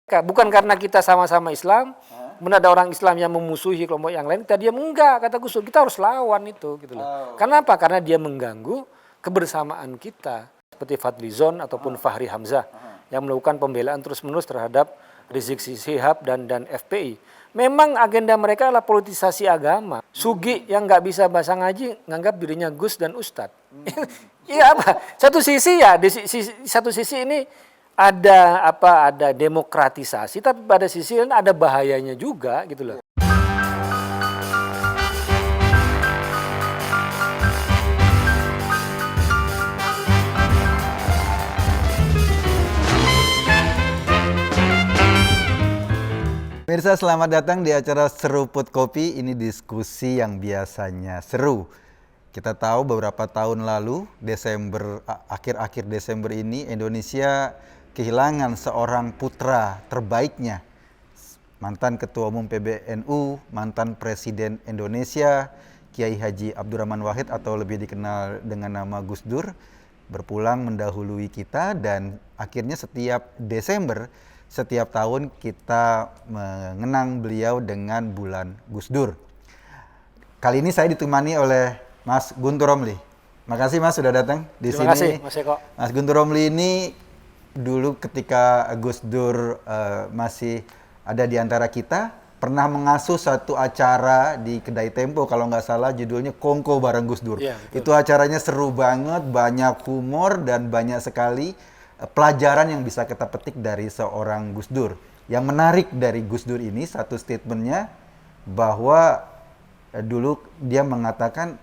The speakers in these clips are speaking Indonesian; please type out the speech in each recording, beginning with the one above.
Bukan karena kita sama-sama Islam, kemudian ada orang Islam yang memusuhi kelompok yang lain, kita diam, enggak, kata Gus Dur, kita harus lawan itu gitu loh. Kenapa? Karena dia mengganggu kebersamaan kita. Seperti Fadlizon ataupun Fahri Hamzah yang melakukan pembelaan terus-menerus terhadap Rizik Syihab dan FPI. Memang agenda mereka adalah politisasi agama. Sugi yang nggak bisa bahasa ngaji nganggap dirinya Gus dan Ustadz. Iya apa? Satu sisi ya, satu sisi ini ada demokratisasi, tapi pada sisi lain ada bahayanya juga gitu loh. Pemirsa, selamat datang di acara Seruput Kopi. Ini diskusi yang biasanya seru. Kita tahu beberapa tahun lalu, akhir-akhir Desember ini, Indonesia kehilangan seorang putra terbaiknya. Mantan Ketua Umum PBNU, mantan Presiden Indonesia, Kiai Haji Abdurrahman Wahid atau lebih dikenal dengan nama Gus Dur, berpulang mendahului kita dan akhirnya setiap Desember, setiap tahun kita mengenang beliau dengan bulan Gus Dur. Kali ini saya ditemani oleh Mas Guntur Romli. Makasih Mas sudah datang di sini. Terima kasih Mas Eko. Mas Guntur Romli ini dulu ketika Gus Dur masih ada di antara kita, pernah mengasuh satu acara di Kedai Tempo, kalau nggak salah judulnya Kongko bareng Gus Dur. Ya, itu acaranya seru banget, banyak humor dan banyak sekali pelajaran yang bisa kita petik dari seorang Gus Dur. Yang menarik dari Gus Dur ini, satu statementnya bahwa dulu dia mengatakan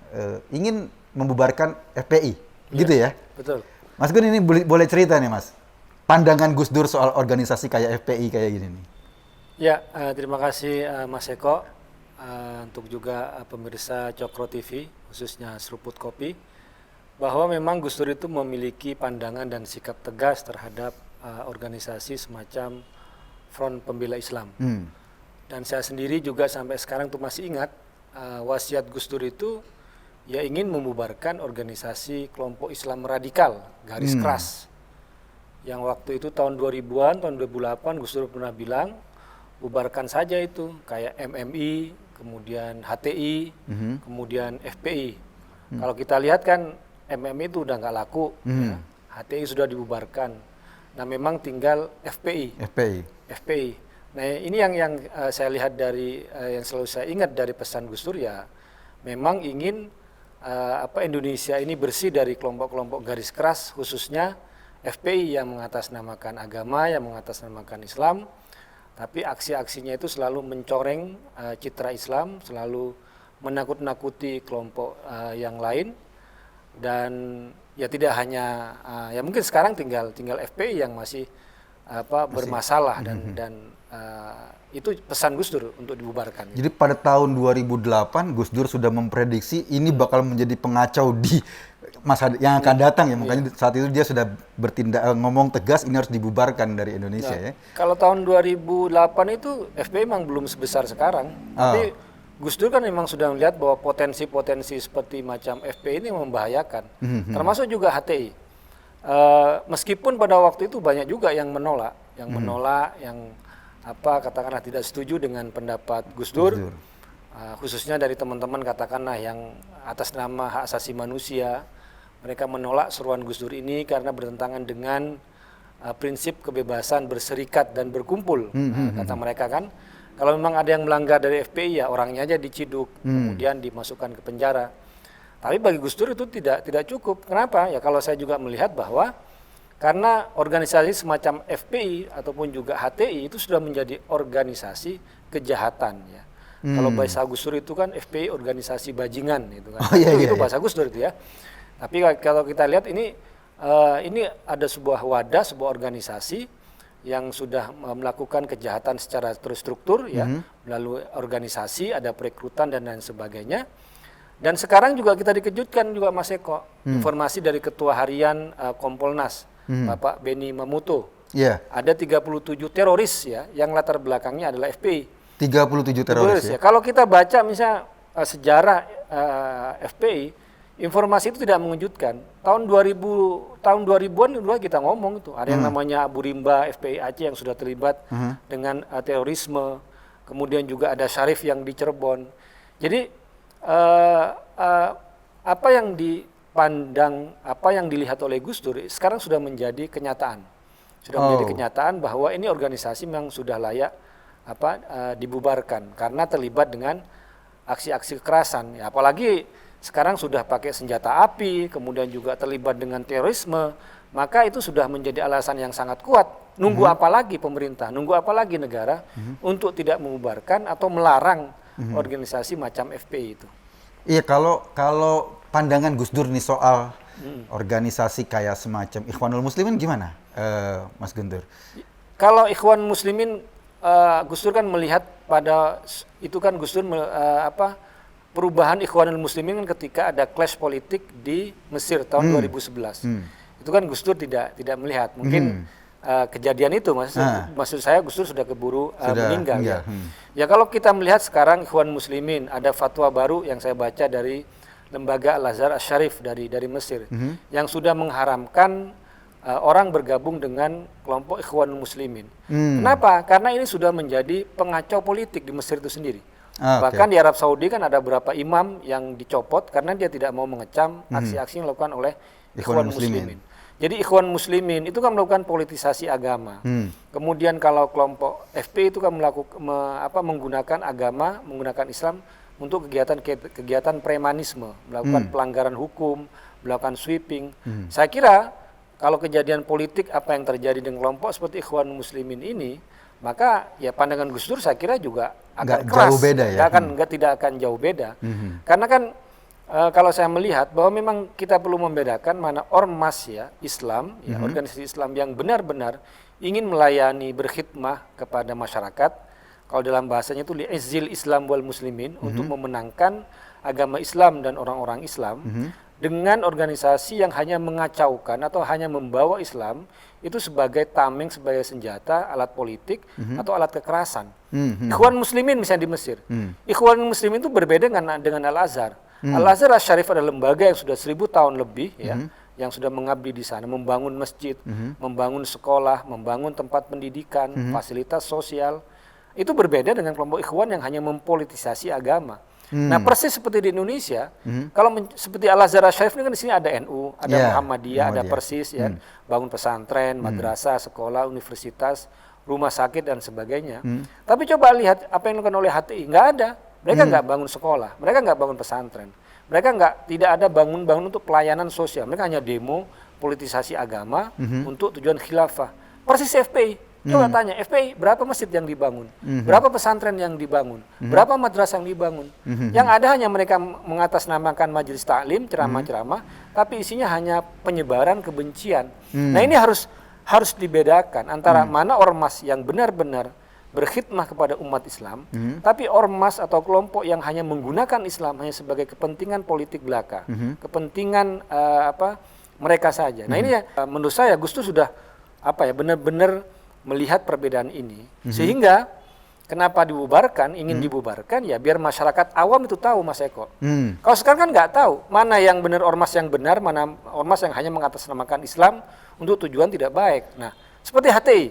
ingin membubarkan FPI, gitu ya? Betul. Mas Gun ini boleh cerita nih Mas, pandangan Gus Dur soal organisasi kayak FPI kayak gini nih. Ya, terima kasih Mas Eko, untuk juga pemirsa Cokro TV, khususnya Seruput Kopi, bahwa memang Gus Dur itu memiliki pandangan dan sikap tegas terhadap organisasi semacam Front Pembela Islam. Dan saya sendiri juga sampai sekarang tuh masih ingat wasiat Gus Dur itu ya ingin membubarkan organisasi kelompok Islam radikal, garis keras. Yang waktu itu tahun 2000-an, tahun 2008 Gus Dur pernah bilang, bubarkan saja itu, kayak MMI, kemudian HTI, kemudian FPI. Kalau kita lihat kan MMI itu udah nggak laku, ya. HTI sudah dibubarkan. Nah memang tinggal FPI. Nah ini yang saya lihat dari yang selalu saya ingat dari pesan Gus Dur ya, memang ingin Indonesia ini bersih dari kelompok-kelompok garis keras, khususnya FPI yang mengatasnamakan agama, yang mengatasnamakan Islam, tapi aksi-aksinya itu selalu mencoreng citra Islam, selalu menakut-nakuti kelompok yang lain. Dan ya tidak hanya ya mungkin sekarang tinggal FPI yang masih bermasalah dan itu pesan Gus Dur untuk dibubarkan. Jadi pada tahun 2008 Gus Dur sudah memprediksi ini bakal menjadi pengacau di masa yang akan datang ya, makanya saat itu dia sudah bertindak ngomong tegas ini harus dibubarkan dari Indonesia ya. Kalau tahun 2008 itu FPI memang belum sebesar sekarang, tapi Gus Dur kan memang sudah melihat bahwa potensi-potensi seperti macam FPI ini membahayakan, termasuk juga HTI. Meskipun pada waktu itu banyak juga yang menolak, yang katakanlah tidak setuju dengan pendapat Gus Dur, khususnya dari teman-teman katakanlah yang atas nama hak asasi manusia, mereka menolak seruan Gus Dur ini karena bertentangan dengan prinsip kebebasan berserikat dan berkumpul, kata mereka kan. Kalau memang ada yang melanggar dari FPI ya orangnya aja diciduk, kemudian dimasukkan ke penjara. Tapi bagi Gus Dur itu tidak cukup. Kenapa? Ya kalau saya juga melihat bahwa karena organisasi semacam FPI ataupun juga HTI itu sudah menjadi organisasi kejahatan ya. Kalau bahasa Gus Dur itu kan FPI organisasi bajingan itu kan. Itu bahasa Gus Dur itu ya. Tapi kalau kita lihat ini ada sebuah wadah, sebuah organisasi yang sudah melakukan kejahatan secara terstruktur ya, melalui organisasi, ada perekrutan dan lain sebagainya. Dan sekarang juga kita dikejutkan juga Mas Eko, informasi dari Ketua Harian Kompolnas, Bapak Beni Mamuto. Ada 37 teroris ya, yang latar belakangnya adalah FPI. 37 teroris ya. Kalau kita baca misalnya sejarah FPI, informasi itu tidak mengejutkan. Tahun 2000-an dulu kita ngomong itu, ada yang namanya Abu Rimba, FPI Aceh yang sudah terlibat dengan terorisme, kemudian juga ada Syarif yang di Cirebon. Jadi apa yang dipandang, apa yang dilihat oleh Gus Dur sekarang sudah menjadi kenyataan. Sudah menjadi kenyataan bahwa ini organisasi memang sudah layak dibubarkan karena terlibat dengan aksi-aksi kekerasan. Ya, apalagi sekarang sudah pakai senjata api, kemudian juga terlibat dengan terorisme, maka itu sudah menjadi alasan yang sangat kuat. Nunggu apa lagi pemerintah, nunggu apa lagi negara untuk tidak mengubarkan atau melarang organisasi macam FPI itu. Iya, kalau pandangan Gus Dur nih soal organisasi kayak semacam Ikhwanul Muslimin gimana, Mas Guntur? Kalau Ikhwan Muslimin, Gus Dur kan melihat pada itu kan Gus Dur perubahan Ikhwanul Muslimin kan ketika ada clash politik di Mesir tahun 2011. Itu kan Gus Dur tidak melihat. Mungkin kejadian itu maksud saya Gus Dur sudah keburu meninggal. Ya. Ya kalau kita melihat sekarang Ikhwan Muslimin ada fatwa baru yang saya baca dari lembaga Al-Azhar Asy-Syarif dari Mesir yang sudah mengharamkan orang bergabung dengan kelompok Ikhwanul Muslimin. Kenapa? Karena ini sudah menjadi pengacau politik di Mesir itu sendiri. Bahkan di Arab Saudi kan ada beberapa imam yang dicopot karena dia tidak mau mengecam aksi-aksi yang dilakukan oleh Ikhwan Muslimin. Jadi Ikhwan Muslimin itu kan melakukan politisasi agama. Kemudian kalau kelompok FP itu kan menggunakan agama, menggunakan Islam untuk kegiatan premanisme, melakukan pelanggaran hukum, melakukan sweeping. Saya kira kalau kejadian politik apa yang terjadi dengan kelompok seperti Ikhwan Muslimin ini, maka ya pandangan Gus Dur saya kira juga agak keras, jauh beda ya. Tidak akan jauh beda. Karena kan kalau saya melihat bahwa memang kita perlu membedakan mana ormas ya Islam, ya, organisasi Islam yang benar-benar ingin melayani, berkhidmah kepada masyarakat. Kalau dalam bahasanya itu li'izzil Islam wal Muslimin, untuk memenangkan agama Islam dan orang-orang Islam. Dengan organisasi yang hanya mengacaukan atau hanya membawa Islam itu sebagai tameng, sebagai senjata, alat politik atau alat kekerasan. Ikhwan Muslimin misalnya di Mesir, Ikhwan Muslimin itu berbeda dengan Al-Azhar. Al-Azhar Asy-Syarif adalah lembaga yang sudah 1000 tahun lebih ya, yang sudah mengabdi di sana, membangun masjid, membangun sekolah, membangun tempat pendidikan, fasilitas sosial. Itu berbeda dengan kelompok Ikhwan yang hanya mempolitisasi agama. Nah persis seperti di Indonesia, kalau seperti Al-Azhar Asy-Syarif ini kan di sini ada NU, ada Muhammadiyah, ada Persis, ya, bangun pesantren, madrasah, sekolah, universitas, rumah sakit dan sebagainya. Tapi coba lihat apa yang dilakukan oleh HTI, nggak ada. Mereka nggak bangun sekolah, mereka nggak bangun pesantren, mereka tidak ada bangun untuk pelayanan sosial. Mereka hanya demo, politisasi agama untuk tujuan khilafah. Persis FPI. Coba tanya, FPI berapa masjid yang dibangun? Berapa pesantren yang dibangun? Berapa madrasah yang dibangun? Yang ada hanya mereka mengatasnamakan majelis taklim, ceramah-ceramah, tapi isinya hanya penyebaran kebencian. Nah ini harus dibedakan antara mana ormas yang benar-benar berkhidmah kepada umat Islam, tapi ormas atau kelompok yang hanya menggunakan Islam hanya sebagai kepentingan politik belaka, kepentingan mereka saja. Nah ini menurut saya Gus Dur sudah benar-benar melihat perbedaan ini, sehingga kenapa dibubarkan, ingin dibubarkan ya biar masyarakat awam itu tahu, Mas Eko. Kalau sekarang kan nggak tahu mana yang benar ormas yang benar, mana ormas yang hanya mengatasnamakan Islam untuk tujuan tidak baik. Nah seperti HTI,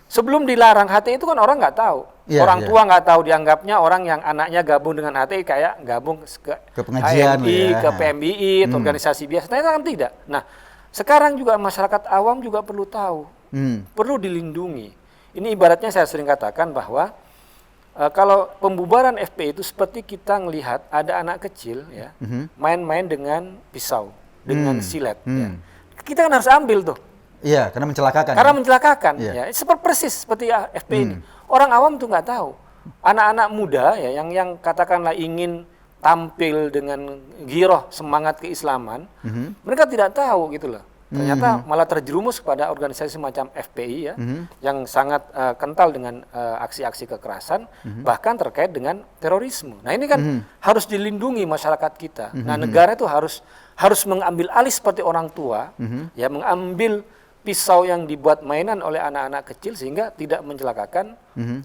sebelum dilarang HTI itu kan orang nggak tahu, orang tua nggak tahu, dianggapnya orang yang anaknya gabung dengan HTI kayak gabung ke pengajian, HMI, ke PMBI, atau organisasi biasa. Ternyata kan tidak. Nah sekarang juga masyarakat awam juga perlu tahu. Perlu dilindungi. Ini ibaratnya saya sering katakan bahwa kalau pembubaran FPI itu seperti kita melihat ada anak kecil ya main-main dengan pisau, dengan silet. Ya. Kita kan harus ambil tuh. Iya, karena mencelakakan. Karena mencelakakan. Ya, seperti persis seperti FPI ini. Orang awam tuh nggak tahu. Anak-anak muda ya yang katakanlah ingin tampil dengan giroh semangat keislaman, mereka tidak tahu gitu loh. Ternyata malah terjerumus kepada organisasi semacam FPI ya, yang sangat kental dengan aksi-aksi kekerasan, bahkan terkait dengan terorisme. Nah ini kan harus dilindungi masyarakat kita. Nah negara itu harus mengambil alih seperti orang tua, ya mengambil pisau yang dibuat mainan oleh anak-anak kecil sehingga tidak mencelakakan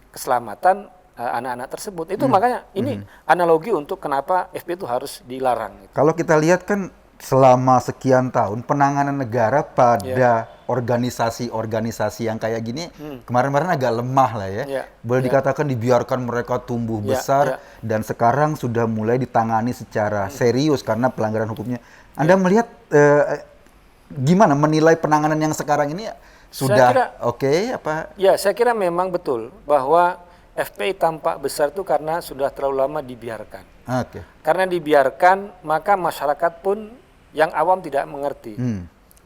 keselamatan anak-anak tersebut. Itu makanya ini analogi untuk kenapa FPI itu harus dilarang. Gitu. Kalau kita lihat kan selama sekian tahun penanganan negara pada organisasi-organisasi yang kayak gini kemarin-kemarin agak lemah lah ya. Boleh dikatakan dibiarkan mereka tumbuh besar dan sekarang sudah mulai ditangani secara serius karena pelanggaran hukumnya. Anda melihat gimana menilai penanganan yang sekarang ini sudah oke apa? Ya, saya kira memang betul bahwa FPI tampak besar itu karena sudah terlalu lama dibiarkan. Karena dibiarkan, maka masyarakat pun yang awam tidak mengerti.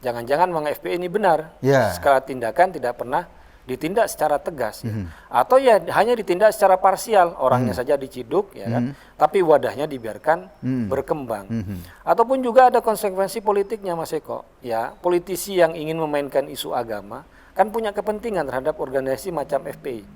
Jangan-jangan memang FPI ini benar. Skala tindakan tidak pernah ditindak secara tegas. Atau ya hanya ditindak secara parsial. Orangnya saja diciduk, ya kan? Tapi wadahnya dibiarkan berkembang. Ataupun juga ada konsekuensi politiknya, Mas Eko. Ya, politisi yang ingin memainkan isu agama kan punya kepentingan terhadap organisasi macam FPI.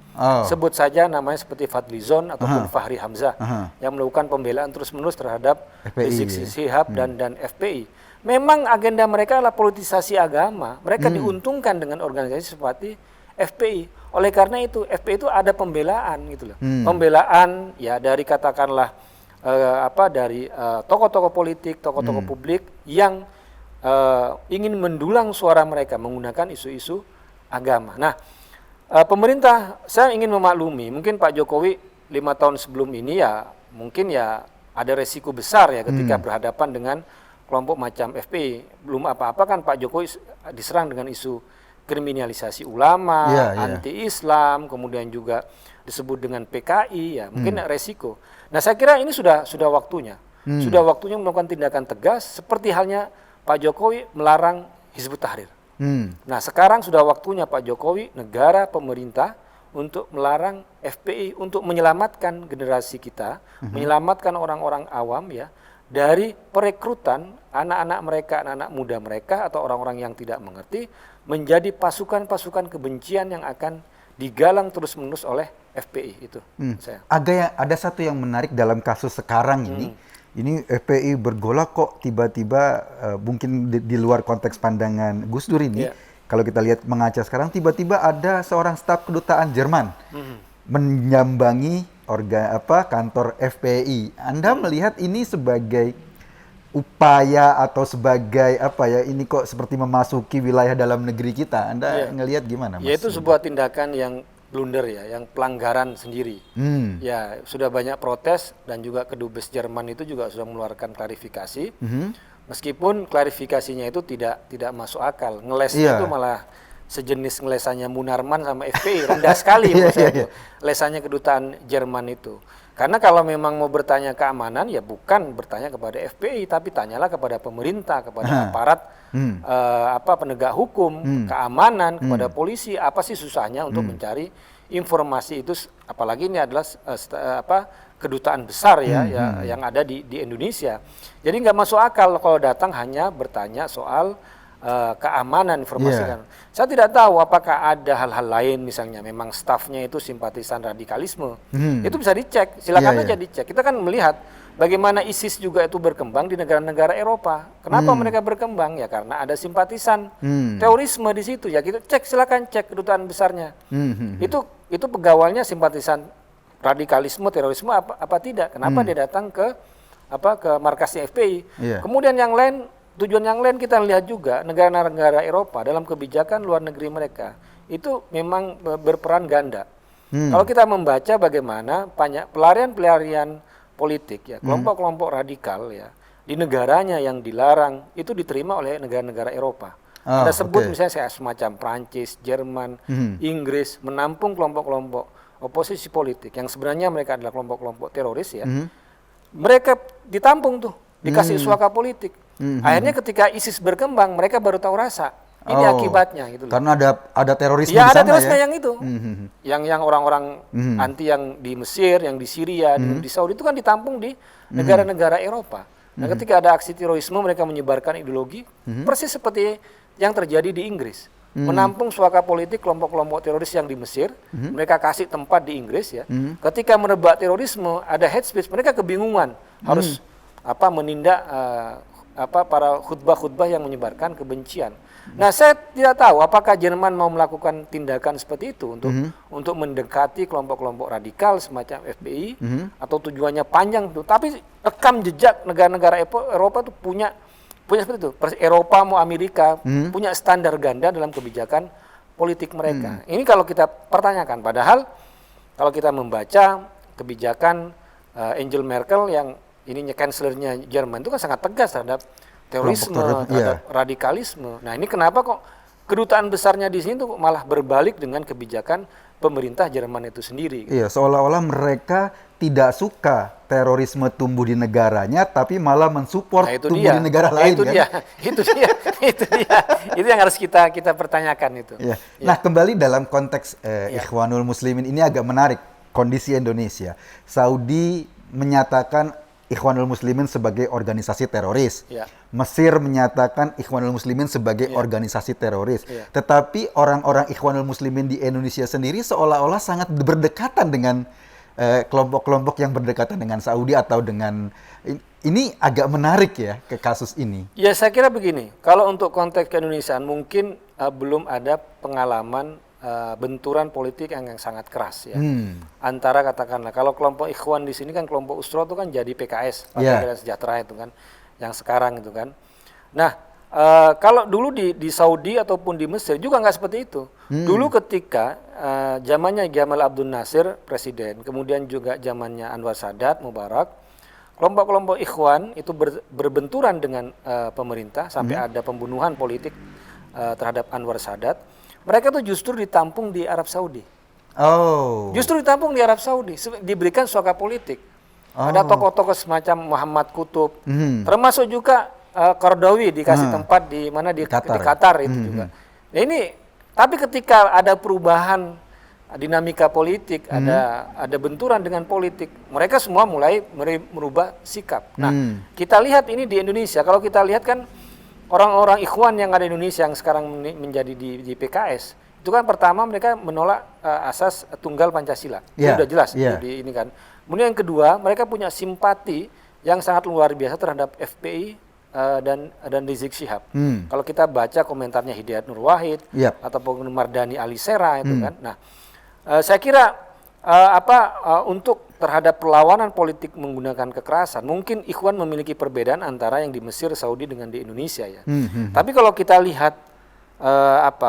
Sebut saja namanya seperti Fadlizon ataupun Fahri Hamzah yang melakukan pembelaan terus-menerus terhadap Rizik Syihab dan FPI. Memang agenda mereka adalah politisasi agama. Mereka diuntungkan dengan organisasi seperti FPI. Oleh karena itu FPI itu ada pembelaan gitu loh. Pembelaan ya dari katakanlah dari tokoh-tokoh politik, tokoh-tokoh publik yang ingin mendulang suara mereka menggunakan isu-isu agama. Nah, pemerintah saya ingin memaklumi, mungkin Pak Jokowi 5 tahun sebelum ini ya mungkin ya ada resiko besar ya ketika berhadapan dengan kelompok macam FPI. Belum apa-apa kan Pak Jokowi diserang dengan isu kriminalisasi ulama, anti-Islam, kemudian juga disebut dengan PKI ya, mungkin resiko. Nah, saya kira ini sudah waktunya. Sudah waktunya melakukan tindakan tegas seperti halnya Pak Jokowi melarang Hizbut Tahrir. Nah, sekarang sudah waktunya Pak Jokowi, negara, pemerintah untuk melarang FPI untuk menyelamatkan generasi kita, menyelamatkan orang-orang awam ya dari perekrutan anak-anak mereka, anak-anak muda mereka atau orang-orang yang tidak mengerti menjadi pasukan-pasukan kebencian yang akan digalang terus-menerus oleh FPI itu. Ada satu yang menarik dalam kasus sekarang ini. Ini FPI bergolak kok tiba-tiba mungkin di luar konteks pandangan Gus Dur ini. Kalau kita lihat mengaca sekarang tiba-tiba ada seorang staf kedutaan Jerman menyambangi kantor FPI. Anda melihat ini sebagai upaya atau sebagai ini kok seperti memasuki wilayah dalam negeri kita. Anda ngelihat gimana, Mas? Ya, itu sebuah tindakan yang blunder ya, yang pelanggaran sendiri. Ya, sudah banyak protes dan juga Kedubes Jerman itu juga sudah mengeluarkan klarifikasi. Meskipun klarifikasinya itu tidak masuk akal. Ngelesnya itu malah sejenis ngelesannya Munarman sama FPI, rendah sekali menurut saya itu. Lesannya kedutaan Jerman itu. Karena kalau memang mau bertanya keamanan ya bukan bertanya kepada FPI tapi tanyalah kepada pemerintah, kepada aparat penegak hukum, keamanan, kepada polisi. Apa sih susahnya untuk mencari informasi itu, apalagi ini adalah kedutaan besar ya, yang ada di Indonesia. Jadi nggak masuk akal kalau datang hanya bertanya soal keamanan informasi kan. Saya tidak tahu apakah ada hal-hal lain, misalnya memang stafnya itu simpatisan radikalisme. Itu bisa dicek, silakan aja dicek. Kita kan melihat bagaimana ISIS juga itu berkembang di negara-negara Eropa. Kenapa mereka berkembang? Ya karena ada simpatisan terorisme di situ. Ya kita cek, silakan cek kedutaan besarnya. Itu pegawainya simpatisan radikalisme, terorisme apa tidak? Kenapa dia datang ke markasnya FPI? Kemudian yang lain, tujuan yang lain kita lihat juga negara-negara Eropa dalam kebijakan luar negeri mereka itu memang berperan ganda. Kalau kita membaca bagaimana banyak pelarian-pelarian politik ya, kelompok-kelompok radikal ya di negaranya yang dilarang itu diterima oleh negara-negara Eropa. Ada sebut misalnya semacam Prancis, Jerman, Inggris menampung kelompok-kelompok oposisi politik yang sebenarnya mereka adalah kelompok-kelompok teroris ya. Mereka ditampung tuh, dikasih suaka politik. Akhirnya ketika ISIS berkembang, mereka baru tahu rasa. Ini akibatnya gitu loh. Karena ada terorisme ya, di sana ada terorisme ya. yang itu. Yang orang-orang anti yang di Mesir, yang di Syria, di Saudi itu kan ditampung di negara-negara Eropa. Nah, ketika ada aksi terorisme mereka menyebarkan ideologi persis seperti yang terjadi di Inggris. Menampung suaka politik kelompok-kelompok teroris yang di Mesir, mereka kasih tempat di Inggris ya. Ketika merebak terorisme, ada hate speech, mereka kebingungan harus menindak para khutbah-khutbah yang menyebarkan kebencian. Nah, saya tidak tahu apakah Jerman mau melakukan tindakan seperti itu untuk mendekati kelompok-kelompok radikal semacam FPI atau tujuannya panjang tuh. Tapi rekam jejak negara-negara Eropa tuh punya seperti itu. Eropa mau Amerika punya standar ganda dalam kebijakan politik mereka. Ini kalau kita pertanyakan, padahal kalau kita membaca kebijakan Angela Merkel yang ininya kanselernya Jerman itu kan sangat tegas terhadap terorisme, terhadap radikalisme. Nah, ini kenapa kok kedutaan besarnya di sini tuh malah berbalik dengan kebijakan pemerintah Jerman itu sendiri? Iya, seolah-olah mereka tidak suka terorisme tumbuh di negaranya, tapi malah mensupport tumbuh di negara lain. Itu dia. Itu yang harus kita pertanyakan itu. Iya. Nah, kembali dalam konteks Ikhwanul Muslimin ini agak menarik kondisi Indonesia. Saudi menyatakan Ikhwanul Muslimin sebagai organisasi teroris. Ya. Mesir menyatakan Ikhwanul Muslimin sebagai organisasi teroris. Ya. Tetapi orang-orang Ikhwanul Muslimin di Indonesia sendiri seolah-olah sangat berdekatan dengan kelompok-kelompok yang berdekatan dengan Saudi atau dengan ini agak menarik ya ke kasus ini. Ya, saya kira begini. Kalau untuk konteks keindonesiaan mungkin belum ada pengalaman benturan politik yang sangat keras ya. Antara katakanlah kalau kelompok Ikhwan di sini kan kelompok Usra itu kan jadi PKS, Partai Keadilan Sejahtera itu kan, yang sekarang itu kan. Nah, kalau dulu di Saudi ataupun di Mesir juga nggak seperti itu. Dulu ketika zamannya Gamal Abdul Nasir presiden, kemudian juga zamannya Anwar Sadat, Mubarak, kelompok-kelompok Ikhwan itu berbenturan dengan pemerintah sampai ada pembunuhan politik terhadap Anwar Sadat. Mereka tuh justru ditampung di Arab Saudi. Justru ditampung di Arab Saudi, diberikan suaka politik. Ada tokoh-tokoh semacam Muhammad Qutub, termasuk juga Qardawi dikasih tempat di mana di Qatar itu juga. Nah, ini tapi ketika ada perubahan dinamika politik, ada benturan dengan politik, mereka semua mulai merubah sikap. Nah, kita lihat ini di Indonesia. Kalau kita lihat kan orang-orang Ikhwan yang ada di Indonesia yang sekarang menjadi di PKS, itu kan pertama mereka menolak asas tunggal Pancasila. Itu sudah jelas di ini kan. Kemudian yang kedua, mereka punya simpati yang sangat luar biasa terhadap FPI dan Rizik Syihab. Kalau kita baca komentarnya Hidayat Nur Wahid ataupun Mardani Alisera itu kan. Nah, saya kira untuk terhadap perlawanan politik menggunakan kekerasan, mungkin Ikhwan memiliki perbedaan antara yang di Mesir, Saudi dengan di Indonesia ya. Tapi kalau kita lihat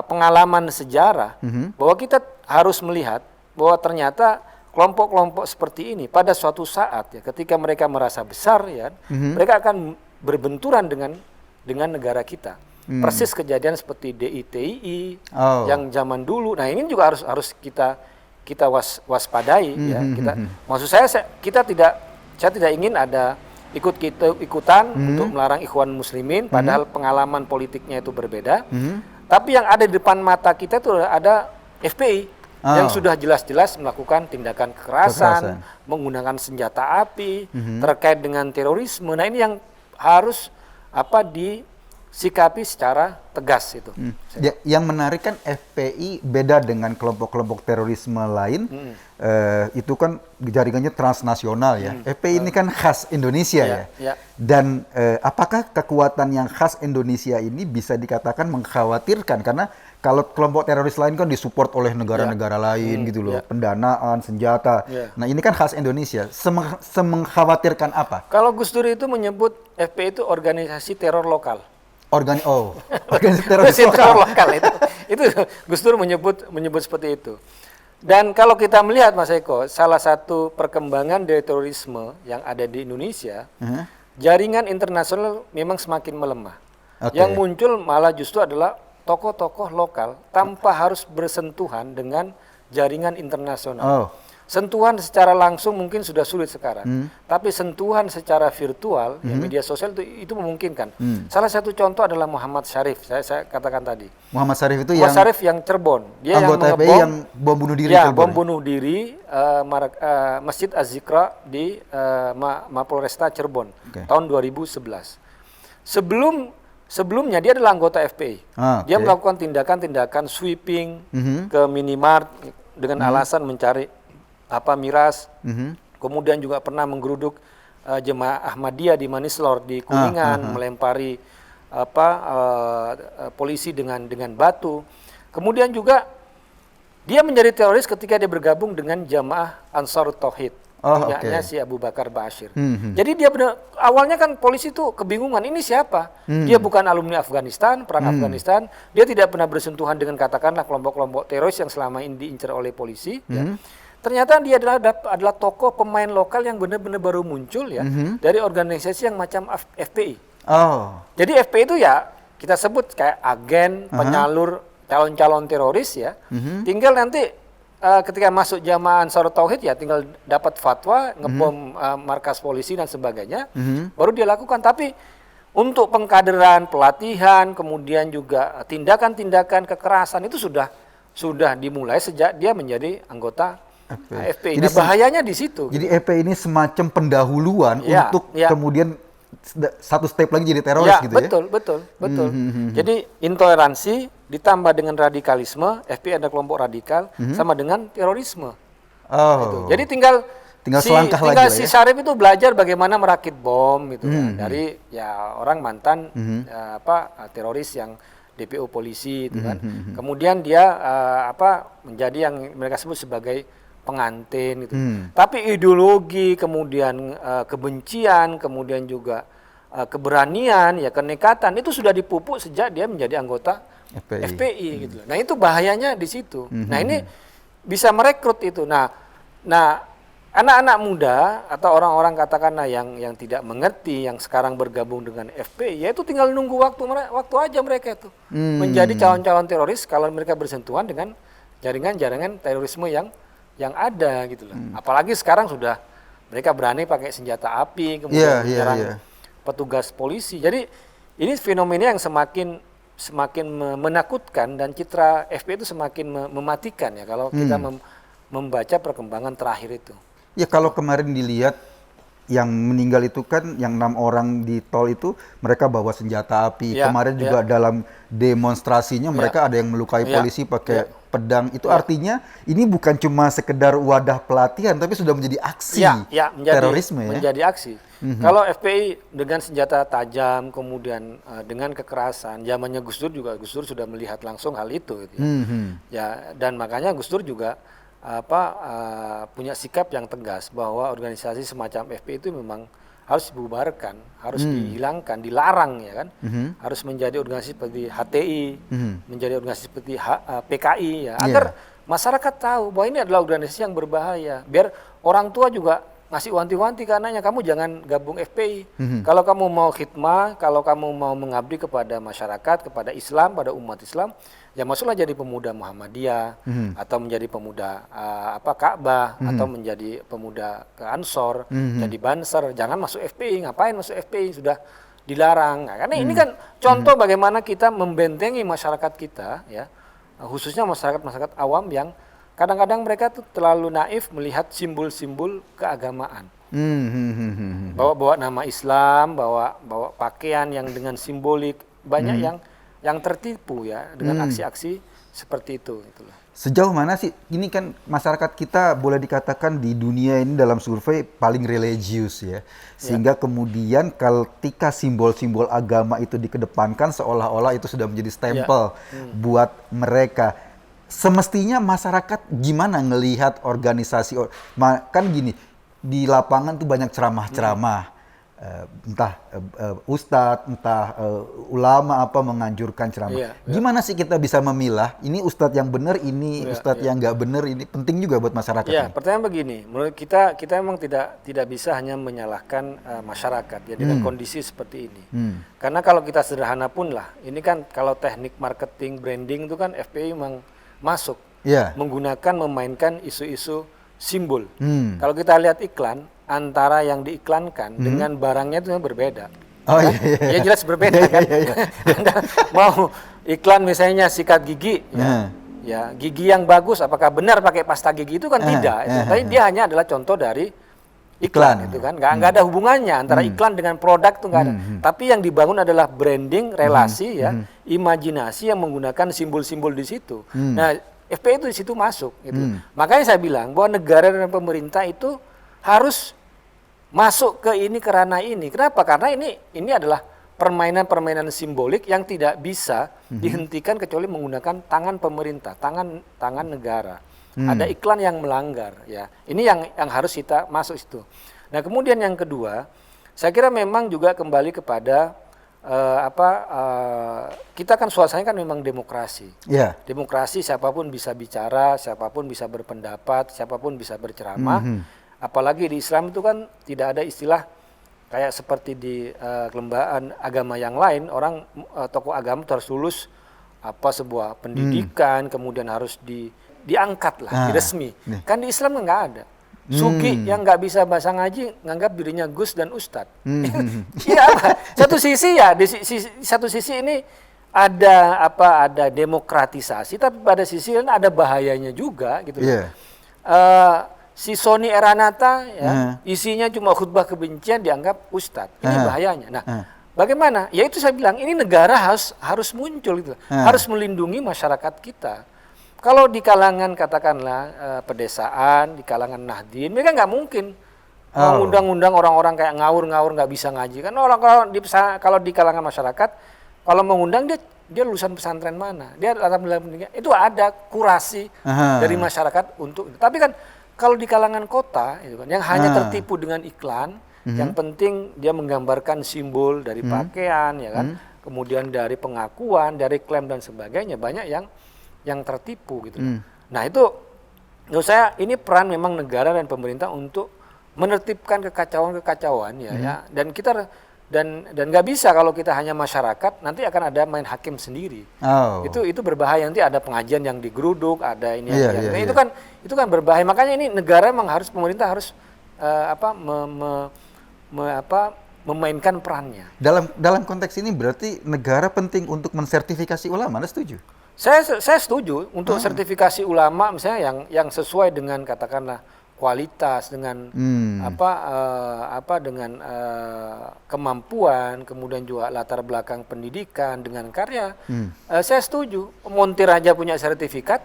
pengalaman sejarah, bahwa kita harus melihat bahwa ternyata kelompok-kelompok seperti ini pada suatu saat ya, ketika mereka merasa besar ya, mereka akan berbenturan dengan negara kita. Persis kejadian seperti DITII yang zaman dulu. Nah, ini juga harus kita waspadai ya. Maksud saya tidak ingin ada ikutan untuk melarang Ikhwan Muslimin padahal pengalaman politiknya itu berbeda. Tapi yang ada di depan mata kita itu ada FPI yang sudah jelas-jelas melakukan tindakan kekerasan, menggunakan senjata api terkait dengan terorisme. Nah, ini yang harus disikapi secara tegas itu. Yang menarik kan FPI beda dengan kelompok-kelompok terorisme lain. Itu kan jaringannya transnasional ya. FPI ini kan khas Indonesia ya. Dan apakah kekuatan yang khas Indonesia ini bisa dikatakan mengkhawatirkan karena kalau kelompok teroris lain kan disupport oleh negara-negara lain gitu loh, pendanaan, senjata. Nah, ini kan khas Indonesia. Semengkhawatirkan apa? Kalau Gus Dur itu menyebut FPI itu organisasi teror lokal. Organisasi teror lokal. Itu Gus Dur menyebut seperti itu. Dan kalau kita melihat Mas Eko, salah satu perkembangan dari terorisme yang ada di Indonesia, jaringan internasional memang semakin melemah. Yang muncul malah justru adalah tokoh-tokoh lokal tanpa harus bersentuhan dengan jaringan internasional. Sentuhan secara langsung mungkin sudah sulit sekarang, tapi sentuhan secara virtual, ya, media sosial itu memungkinkan. Salah satu contoh adalah Muhammad Syarif, saya katakan tadi. Muhammad Syarif itu yang Cirebon, dia anggota yang FPI yang bom bunuh diri. Ya, bom bunuh diri Masjid Az-Zikra di Mapolresta Cirebon tahun 2011. Sebelumnya dia adalah anggota FPI. Dia melakukan tindakan-tindakan sweeping ke minimart dengan alasan mencari miras. Kemudian juga pernah menggeruduk jemaah Ahmadiyah di Manislor di Kuningan, melempari polisi dengan batu. Kemudian juga dia menjadi teroris ketika dia bergabung dengan jamaah Ansarut Tauhid, punyanya si Abu Bakar Bashir. Jadi dia awalnya kan polisi itu kebingungan, ini siapa? Dia bukan alumni Afghanistan, perang Afghanistan. Dia tidak pernah bersentuhan dengan katakanlah kelompok-kelompok teroris yang selama ini diincar oleh polisi. Ya. Ternyata dia adalah tokoh pemain lokal yang benar-benar baru muncul ya dari organisasi yang macam FPI. Jadi FPI itu ya kita sebut kayak agen, penyalur calon-calon teroris ya. Tinggal nanti ketika masuk jamaah Ansarut Tauhid ya tinggal dapat fatwa, ngebom markas polisi dan sebagainya, baru dia lakukan. Tapi untuk pengkaderan, pelatihan, kemudian juga tindakan-tindakan kekerasan itu sudah dimulai sejak dia menjadi anggota FPI. Nah, bahayanya di situ. Jadi FPI ini semacam pendahuluan untuk kemudian satu step lagi jadi teroris gitu ya? Betul. Jadi intoleransi ditambah dengan radikalisme, FPI ada kelompok radikal, sama dengan terorisme. Gitu. Jadi tinggal si Syarif itu belajar bagaimana merakit bom gitu dari ya orang mantan teroris yang DPO polisi itu kan. Kemudian dia menjadi yang mereka sebut sebagai pengantin gitu. Tapi ideologi, kemudian kebencian, kemudian juga keberanian, ya kenekatan itu sudah dipupuk sejak dia menjadi anggota FPI gitu. Nah, itu bahayanya di situ. Nah, ini bisa merekrut itu. Nah, anak-anak muda atau orang-orang katakanlah yang tidak mengerti, yang sekarang bergabung dengan FPI, ya itu tinggal nunggu waktu aja mereka itu menjadi calon-calon teroris kalau mereka bersentuhan dengan jaringan-jaringan terorisme yang ada gitu loh. Apalagi sekarang sudah mereka berani pakai senjata api, kemudian menyerang petugas polisi. Jadi ini fenomena yang semakin menakutkan dan citra FPI itu semakin mematikan ya kalau kita membaca perkembangan terakhir itu. Ya kalau kemarin dilihat yang meninggal itu kan yang 6 orang di tol itu mereka bawa senjata api. Kemarin juga dalam demonstrasinya mereka ada yang melukai polisi pakai pedang. Itu artinya ini bukan cuma sekedar wadah pelatihan tapi sudah menjadi aksi terorisme ya. Menjadi aksi. Kalau FPI dengan senjata tajam kemudian dengan kekerasan, zamannya Gus Dur sudah melihat langsung hal itu gitu ya. Dan makanya Gus Dur juga punya sikap yang tegas bahwa organisasi semacam FPI itu memang harus dibubarkan, harus dihilangkan, dilarang ya kan, harus menjadi organisasi seperti HTI, menjadi organisasi seperti PKI ya, agar masyarakat tahu bahwa ini adalah organisasi yang berbahaya, biar orang tua juga ngasih wanti-wanti ke anaknya, kamu jangan gabung FPI, kalau kamu mau khidmah, kalau kamu mau mengabdi kepada masyarakat, kepada Islam, pada umat Islam, ya masuklah jadi pemuda Muhammadiyah atau menjadi pemuda Ka'bah atau menjadi pemuda ke Ansor, jadi Banser, jangan masuk FPI. Ngapain masuk FPI, sudah dilarang. Nah, karena ini kan contoh bagaimana kita membentengi masyarakat kita ya, khususnya masyarakat awam yang kadang-kadang mereka tuh terlalu naif melihat simbol-simbol keagamaan. Bawa nama Islam, bawa pakaian yang dengan simbolik, banyak yang tertipu ya dengan aksi-aksi seperti itu. Sejauh mana sih ini kan masyarakat kita boleh dikatakan di dunia ini dalam survei paling religius ya, sehingga kemudian ketika simbol-simbol agama itu dikedepankan seolah-olah itu sudah menjadi stempel buat mereka. Semestinya masyarakat gimana ngelihat organisasi, kan gini, di lapangan tuh banyak ceramah-ceramah, entah ustadz, entah ulama apa menganjurkan ceramah. Gimana sih kita bisa memilah, ini ustadz yang benar, ini ustadz yang nggak benar, ini penting juga buat masyarakat. Ya, pertanyaan begini, menurut kita memang tidak bisa hanya menyalahkan masyarakat ya dengan kondisi seperti ini. Karena kalau kita sederhana pun lah, ini kan kalau teknik marketing, branding itu kan FPI memang masuk memainkan isu-isu simbol. Kalau kita lihat iklan, antara yang diiklankan dengan barangnya itu berbeda. Ya jelas berbeda kan. Anda mau iklan misalnya sikat gigi, ya gigi yang bagus, apakah benar pakai pasta gigi itu kan tidak. Tapi dia hanya adalah contoh dari iklan itu kan, nggak ada hubungannya antara iklan dengan produk itu nggak ada. Tapi yang dibangun adalah branding, relasi ya, imajinasi yang menggunakan simbol-simbol di situ. Nah, FPI itu di situ masuk. Gitu. Makanya saya bilang bahwa negara dan pemerintah itu harus masuk ke ini kerana ini. Kenapa? Karena ini adalah permainan-permainan simbolik yang tidak bisa dihentikan kecuali menggunakan tangan pemerintah, tangan negara. Ada iklan yang melanggar, ya. Ini yang harus kita masuk situ. Nah, kemudian yang kedua, saya kira memang juga kembali kepada kita kan suasananya kan memang demokrasi. Yeah. Demokrasi, siapapun bisa bicara, siapapun bisa berpendapat, siapapun bisa berceramah. Apalagi di Islam itu kan tidak ada istilah kayak seperti di kelembagaan agama yang lain, orang tokoh agama harus lulus sebuah pendidikan, kemudian harus diangkat lah, diresmi. Kan di Islam nggak ada. Sugi yang nggak bisa bahasa ngaji nganggap dirinya Gus dan Ustadz. Iya, satu sisi ya, di satu sisi ini ada demokratisasi, tapi pada sisi lain ada bahayanya juga gitu. Yeah. Si Sony Eranata ya, isinya cuma khutbah kebencian dianggap Ustadz. Ini bahayanya. Nah, bagaimana? Ya itu saya bilang, ini negara harus muncul gitu. Harus melindungi masyarakat kita. Kalau di kalangan katakanlah pedesaan, di kalangan Nahdien, mereka nggak mungkin mengundang-undang orang-orang kayak ngawur-ngawur nggak bisa ngaji. Kan kalau di kalangan masyarakat, kalau mengundang dia lulusan pesantren mana, dia latar belakang pendidikan, itu ada kurasi dari masyarakat untuk itu. Tapi kan kalau di kalangan kota, itu kan, yang hanya tertipu dengan iklan, yang penting dia menggambarkan simbol dari pakaian, ya kan, kemudian dari pengakuan, dari klaim dan sebagainya, banyak yang tertipu gitu. Nah itu menurut saya ini peran memang negara dan pemerintah untuk menertibkan kekacauan ya, dan kita dan nggak bisa kalau kita hanya masyarakat, nanti akan ada main hakim sendiri. Itu berbahaya, nanti ada pengajian yang digeruduk, ada ini itu kan berbahaya. Makanya ini negara memang pemerintah harus memainkan perannya. Dalam konteks ini berarti negara penting untuk mensertifikasi ulama, Anda setuju? Saya setuju untuk sertifikasi ulama misalnya yang sesuai dengan katakanlah kualitas, dengan dengan kemampuan, kemudian juga latar belakang pendidikan dengan karya. Saya setuju. Montir aja punya sertifikat,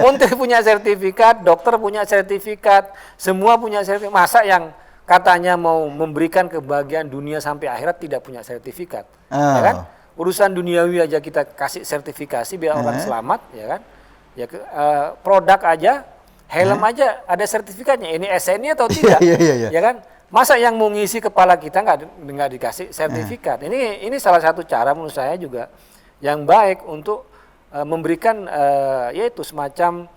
Montir punya sertifikat, dokter punya sertifikat, semua punya sertifikat. Masa yang katanya mau memberikan kebahagiaan dunia sampai akhirat tidak punya sertifikat, ya kan? Urusan duniawi aja kita kasih sertifikasi biar orang selamat, ya kan? Ya produk aja, helm aja ada sertifikatnya. Ini SNI atau tidak? Ya kan? Masa yang mau ngisi kepala kita nggak dikasih sertifikat? Ini salah satu cara menurut saya juga yang baik untuk memberikan yaitu semacam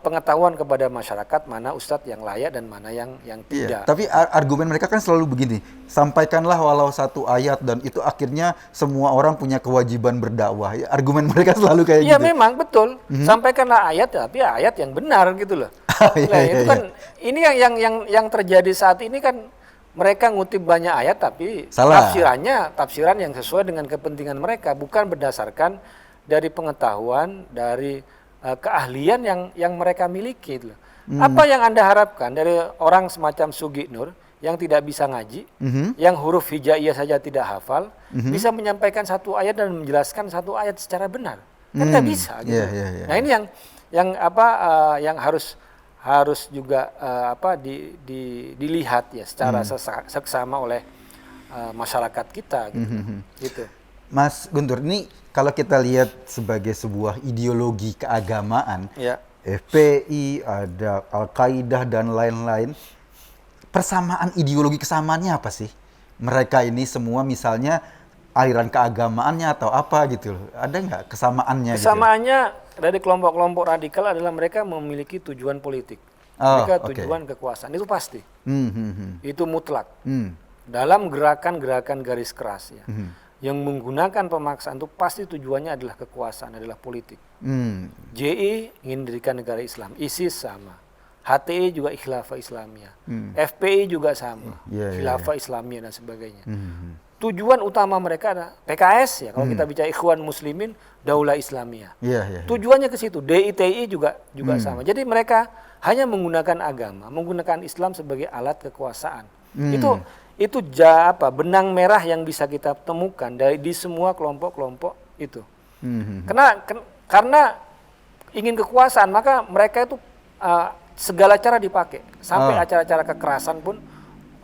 pengetahuan kepada masyarakat mana ustadz yang layak dan mana yang tidak. Tapi argumen mereka kan selalu begini, sampaikanlah walau satu ayat dan itu akhirnya semua orang punya kewajiban berdakwah. Ya, argumen mereka selalu kayak gitu. Iya memang betul, sampaikanlah ayat tapi ayat yang benar gitu loh. Itu kan ini yang terjadi saat ini kan, mereka ngutip banyak ayat tapi salah. Tafsiran yang sesuai dengan kepentingan mereka, bukan berdasarkan dari pengetahuan, dari keahlian yang mereka miliki gitu. Apa yang Anda harapkan dari orang semacam Sugi Nur yang tidak bisa ngaji, yang huruf hijaiyah saja tidak hafal, bisa menyampaikan satu ayat dan menjelaskan satu ayat secara benar? Kan nggak bisa gitu. Nah, ini yang harus juga dilihat ya secara seksama oleh masyarakat kita gitu. Mas Guntur, ini kalau kita lihat sebagai sebuah ideologi keagamaan, FPI, ada Al-Qaeda dan lain-lain, persamaan ideologi kesamaannya apa sih? Mereka ini semua misalnya aliran keagamaannya atau apa gitu loh, ada nggak kesamaannya? Kesamaannya dari kelompok-kelompok radikal adalah mereka memiliki tujuan politik, mereka tujuan kekuasaan, itu pasti, itu mutlak. Dalam gerakan-gerakan garis keras ya. Yang menggunakan pemaksaan itu pasti tujuannya adalah kekuasaan, adalah politik. JI ingin mendirikan negara Islam, ISIS sama, HTI juga khilafah Islamiyah, FPI juga sama, khilafah Islamiyah dan sebagainya. Tujuan utama mereka adalah PKS ya, kalau kita bicara Ikhwan Muslimin, Daulah Islamiyah. Tujuannya ke situ. DITI juga sama. Jadi mereka hanya menggunakan agama, menggunakan Islam sebagai alat kekuasaan. Itu benang merah yang bisa kita temukan di semua kelompok-kelompok itu. Karena ingin kekuasaan, maka mereka itu segala cara dipakai. Sampai acara-acara kekerasan pun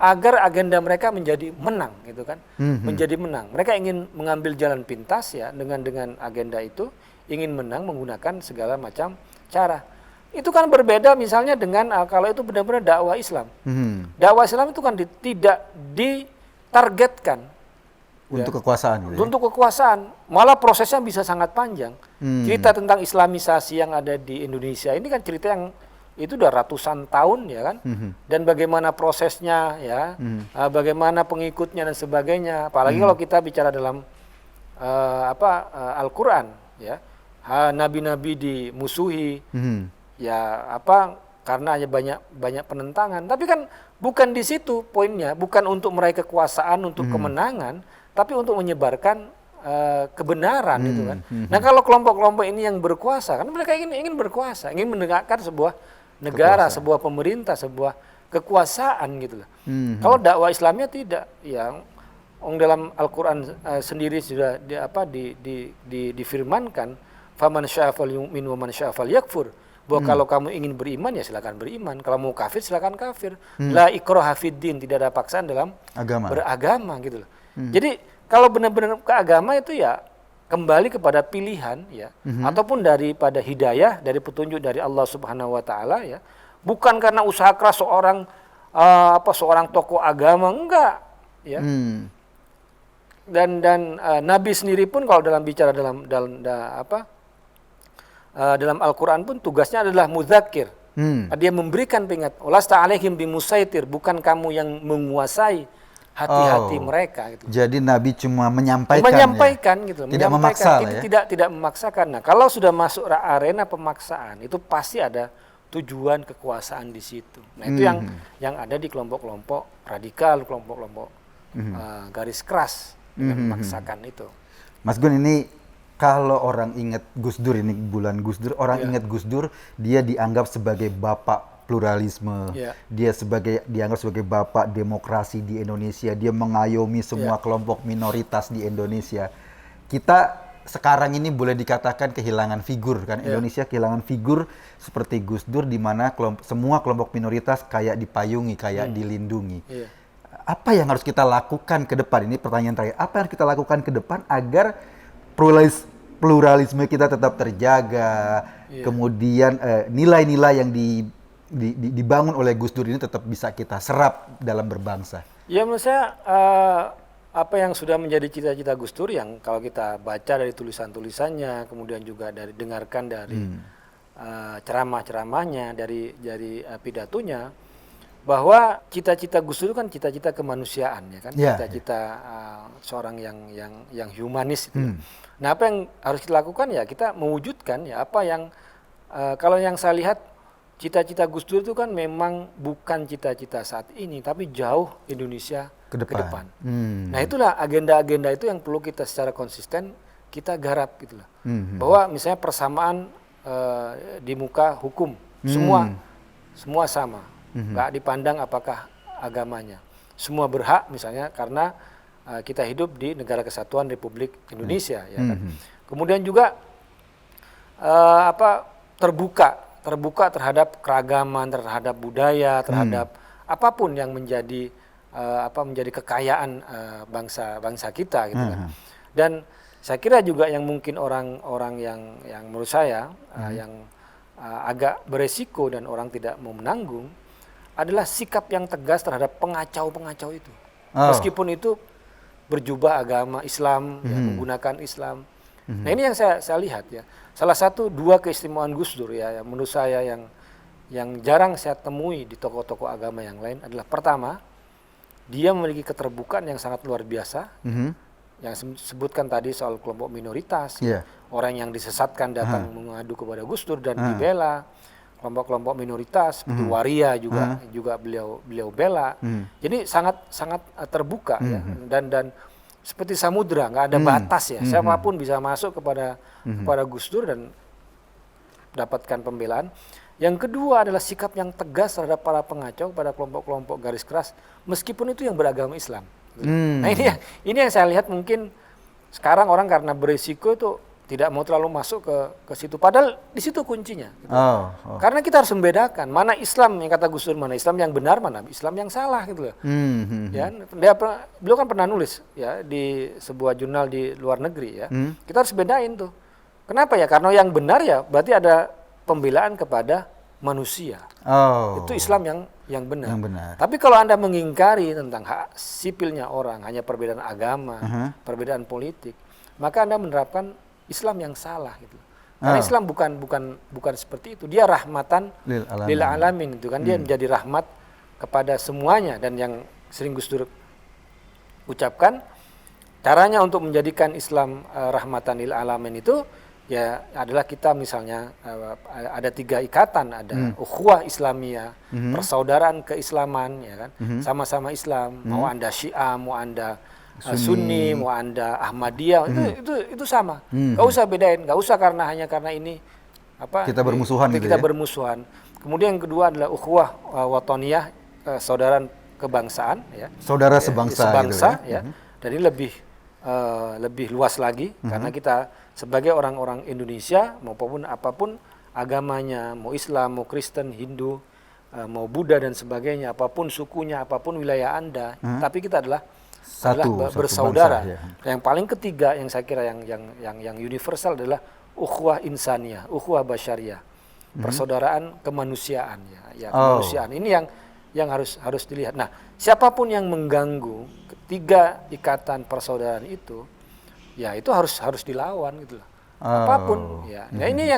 agar agenda mereka menjadi menang gitu kan. Mhm. Menjadi menang. Mereka ingin mengambil jalan pintas ya dengan agenda itu, ingin menang menggunakan segala macam cara. Itu kan berbeda misalnya dengan kalau itu benar-benar dakwah Islam. Mhm. Dakwah Islam itu kan tidak ditargetkan Untuk kekuasaan gitu ya? untuk kekuasaan, malah prosesnya bisa sangat panjang. Hmm. Cerita tentang Islamisasi yang ada di Indonesia ini kan cerita yang itu udah ratusan tahun ya kan, dan bagaimana prosesnya ya, bagaimana pengikutnya dan sebagainya. Apalagi kalau kita bicara dalam Al-Quran ya, nabi-nabi dimusuhi, ya karena hanya banyak penentangan. Tapi kan bukan di situ poinnya, bukan untuk meraih kekuasaan, untuk kemenangan, tapi untuk menyebarkan kebenaran itu kan. Nah kalau kelompok-kelompok ini yang berkuasa, kan mereka ingin berkuasa, ingin menegakkan sebuah negara, sebuah pemerintah, sebuah kekuasaan gitu loh. Kalau dakwah Islamnya tidak, yang dalam Al-Quran sendiri sudah difirmankan, faman syaa falyu'min wa man syaa falyakfur. Bahwa kalau kamu ingin beriman ya silakan beriman, kalau mau kafir silakan kafir. La ikraha fiddin, tidak ada paksaan dalam beragama gitu loh. Jadi kalau benar-benar ke agama itu ya kembali kepada pilihan ya, ataupun daripada hidayah, dari petunjuk dari Allah Subhanahu wa taala ya. Bukan karena usaha keras seorang tokoh agama, enggak ya. Dan Nabi sendiri pun kalau bicara dalam Al-Quran pun tugasnya adalah mudzakir. Dia memberikan peringatan. Lasta alaihim bimusaitir, bukan kamu yang menguasai hati-hati mereka gitu. Jadi Nabi cuma menyampaikan ya? Gitu, tidak memaksa ya? Tidak memaksakan. Nah, kalau sudah masuk arena pemaksaan itu pasti ada tujuan kekuasaan di situ. Nah, itu yang ada di kelompok-kelompok radikal, kelompok-kelompok garis keras dengan memaksakan itu. Mas Gun, ini kalau orang ingat Gus Dur, ini bulan Gus Dur, orang ingat Gus Dur, dia dianggap sebagai bapak pluralisme, dia dianggap sebagai bapak demokrasi di Indonesia, dia mengayomi semua kelompok minoritas di Indonesia. Kita sekarang ini boleh dikatakan kehilangan figur kan, Indonesia kehilangan figur seperti Gus Dur, di mana semua kelompok minoritas kayak dipayungi, kayak dilindungi. Apa yang harus kita lakukan ke depan? Ini pertanyaan terakhir. Apa yang harus kita lakukan ke depan agar pluralisme kita tetap terjaga, kemudian nilai-nilai yang dibangun oleh Gus Dur ini tetap bisa kita serap dalam berbangsa? Ya, menurut saya apa yang sudah menjadi cita-cita Gus Dur, yang kalau kita baca dari tulisan-tulisannya, kemudian juga dengarkan dari ceramah-ceramahnya, dari pidatonya, bahwa cita-cita Gus Dur kan cita-cita kemanusiaan ya kan, cita-cita seorang yang humanis itu. Nah, apa yang harus kita lakukan ya kita mewujudkan ya apa yang kalau yang saya lihat cita-cita Gus Dur itu kan memang bukan cita-cita saat ini, tapi jauh Indonesia ke depan. Nah, itulah agenda-agenda itu yang perlu kita secara konsisten kita garap gitulah. Bahwa misalnya persamaan di muka hukum, semua sama. Nggak dipandang apakah agamanya. Semua berhak misalnya karena kita hidup di Negara Kesatuan Republik Indonesia ya kan. Kemudian juga terbuka terhadap keragaman, terhadap budaya, terhadap apapun yang menjadi kekayaan bangsa kita gitu kan. Dan saya kira juga yang mungkin orang yang menurut saya yang agak beresiko dan orang tidak mau menanggung adalah sikap yang tegas terhadap pengacau-pengacau itu. Meskipun itu berjubah agama Islam, menggunakan Islam. Nah, ini yang saya lihat ya. Salah satu dua keistimewaan Gus Dur ya, yang menurut saya yang jarang saya temui di tokoh-tokoh agama yang lain adalah, pertama, dia memiliki keterbukaan yang sangat luar biasa. Yang disebutkan tadi soal kelompok minoritas, orang yang disesatkan datang mengadu kepada Gus Dur dan dibela. Kelompok-kelompok minoritas seperti waria juga beliau bela. Jadi sangat terbuka ya, dan seperti samudra, nggak ada batas ya. Siapapun bisa masuk kepada Gus Dur dan dapatkan pembelaan. Yang kedua adalah sikap yang tegas terhadap para pengacau, pada kelompok-kelompok garis keras, meskipun itu yang beragama Islam. Nah, ini yang saya lihat mungkin sekarang orang karena berisiko itu tidak mau terlalu masuk ke situ. Padahal di situ kuncinya. Gitu. Oh. Karena kita harus membedakan mana Islam yang kata Gus Dur, mana Islam yang benar, mana Islam yang salah gitu loh. Ya, beliau kan pernah nulis ya di sebuah jurnal di luar negeri ya. Kita harus bedain tuh. Kenapa ya? Karena yang benar ya berarti ada pembelaan kepada manusia. Oh. Itu Islam yang benar. Yang benar. Tapi kalau Anda mengingkari tentang hak sipilnya orang, hanya perbedaan agama, perbedaan politik, maka Anda menerapkan Islam yang salah gitu. Karena Islam bukan seperti itu. Dia rahmatan lil alamin itu kan. Dia menjadi rahmat kepada semuanya, dan yang sering Gus Dur ucapkan, caranya untuk menjadikan Islam rahmatan lil alamin itu ya adalah kita misalnya ada 3 ikatan, ada ukhuwah Islamiyah, persaudaraan keislaman ya kan. Sama-sama Islam, mau Anda Syiah, mau Anda Sunni, mau Anda Ahmadiyah, itu sama. Gak usah bedain, gak usah hanya karena ini kita bermusuhan gitu kita ya? bermusuhan. Kemudian yang kedua adalah ukhuwah watoniyah, saudara kebangsaan ya. Saudara sebangsa gitu ya. Dan ini lebih luas lagi karena kita sebagai orang-orang Indonesia maupun apapun agamanya, mau Islam, mau Kristen, Hindu, mau Buddha dan sebagainya, apapun sukunya, apapun wilayah Anda, tapi kita adalah bersaudara. Bangsa, ya. Yang paling ketiga yang saya kira yang universal adalah ukhuwah insaniyah, ukhuwah basyariyah, persaudaraan kemanusiaan ya kemanusiaan. Ini yang harus dilihat. Nah, siapapun yang mengganggu ketiga ikatan persaudaraan itu, ya itu harus dilawan gitu loh. Apapun ya. Nah, ini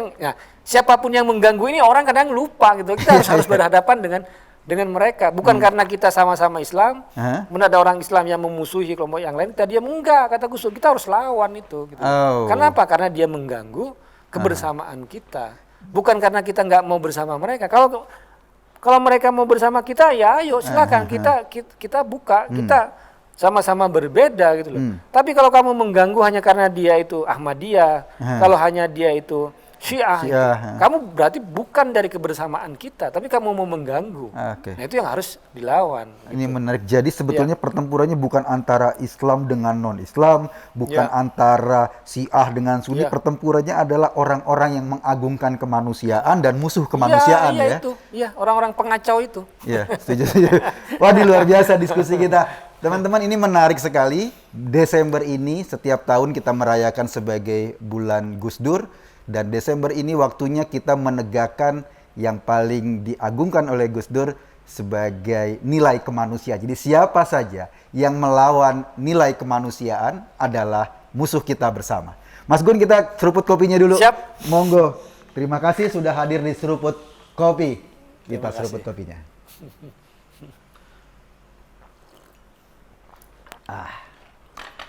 siapapun yang mengganggu ini orang kadang lupa gitu. Kita harus berhadapan dengan mereka, bukan karena kita sama-sama Islam, kemudian ada orang Islam yang memusuhi kelompok yang lain, kita diam, enggak, kata Gus Dur, kita harus lawan itu. Gitu. Karena apa? Karena dia mengganggu kebersamaan kita, bukan karena kita nggak mau bersama mereka. Kalau mereka mau bersama kita, ya ayo silakan kita buka, kita sama-sama berbeda gitu loh. Tapi kalau kamu mengganggu hanya karena dia itu Ahmadiyah, kalau hanya dia itu Syiah. Gitu. Kamu berarti bukan dari kebersamaan kita, tapi kamu mau mengganggu. Nah itu yang harus dilawan. Ini menarik. Jadi sebetulnya pertempurannya bukan antara Islam dengan non-Islam, bukan antara Syiah dengan Sunni. Pertempurannya adalah orang-orang yang mengagungkan kemanusiaan dan musuh kemanusiaan ya. Itu. Iya, orang-orang pengacau itu. Iya, setuju. Wah, luar biasa diskusi kita. Teman-teman, ini menarik sekali. Desember ini setiap tahun kita merayakan sebagai bulan Gus Dur. Dan Desember ini waktunya kita menegakkan yang paling diagungkan oleh Gus Dur sebagai nilai kemanusiaan. Jadi siapa saja yang melawan nilai kemanusiaan adalah musuh kita bersama. Mas Gun, kita seruput kopinya dulu. Siap. Monggo. Terima kasih sudah hadir di Seruput Kopi. Kita seruput kopinya.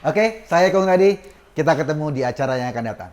Oke, saya Kong Adi. Kita ketemu di acara yang akan datang.